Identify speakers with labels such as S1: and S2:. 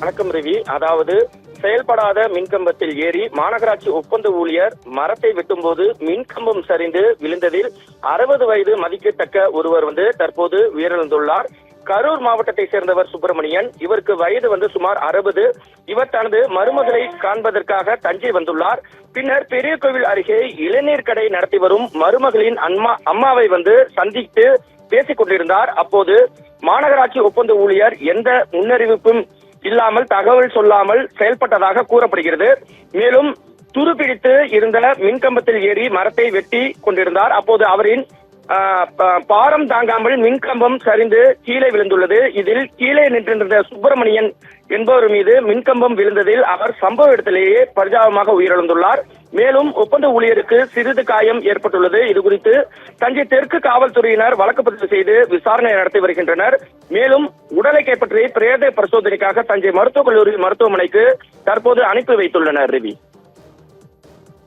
S1: வணக்கம் ரவி. அதாவது செயல்படாத மின்கம்பத்தில் ஏறி மாநகராட்சி ஒப்பந்த ஊழியர் மரத்தை வெட்டும்போது மின்கம்பம் சரிந்து விழுந்ததில் 60 வயது மதிக்கத்தக்க ஒருவர் தற்போது உயிரிழந்துள்ளார். கரூர் மாவட்டத்தை சேர்ந்தவர் சுப்பிரமணியன். இவருக்கு வயது சுமார் 60. இவர் தனது மருமகளை காண்பதற்காக தஞ்சை வந்துள்ளார். பின்னர் பெரிய கோவில் அருகே இளநீர் கடை நடத்தி வரும் மருமகளின் அம்மாவை சந்தித்து பேசிக் கொண்டிருந்தார். அப்போது மாநகராட்சி ஒப்பந்த ஊழியர் எந்த முன்னறிவிப்பும் இல்லாமல் தகவல் சொல்லாமல் செயல்பட்டதாக கூறப்படுகிறது. மேலும் துருப்பிடித்து இருந்த மின்கம்பத்தில் ஏறி மரத்தை வெட்டி கொண்டிருந்தார். அப்போது அவரின் பாரம் தாங்காமல் மின்கம்பம் சரிந்து கீழே விழுந்துள்ளது. இதில் கீழே நின்றிருந்த சுப்பிரமணியன் என்பவர் மீது மின்கம்பம் விழுந்ததில் அவர் சம்பவ இடத்திலேயே பரிதாபமாக உயிரிழந்துள்ளார். மேலும் ஒப்பந்த ஊழியருக்கு சிறிது காயம் ஏற்பட்டுள்ளது. இதுகுறித்து தஞ்சை தெற்கு காவல்துறையினர் வழக்கு பதிவு செய்து விசாரணை நடத்தி வருகின்றனர். மேலும் உடலை கைப்பற்றி பிரேத பரிசோதனைக்காக தஞ்சை மருத்துவக் கல்லூரி மருத்துவமனைக்கு தற்போது அனுப்பி வைத்துள்ளனர். ரவி.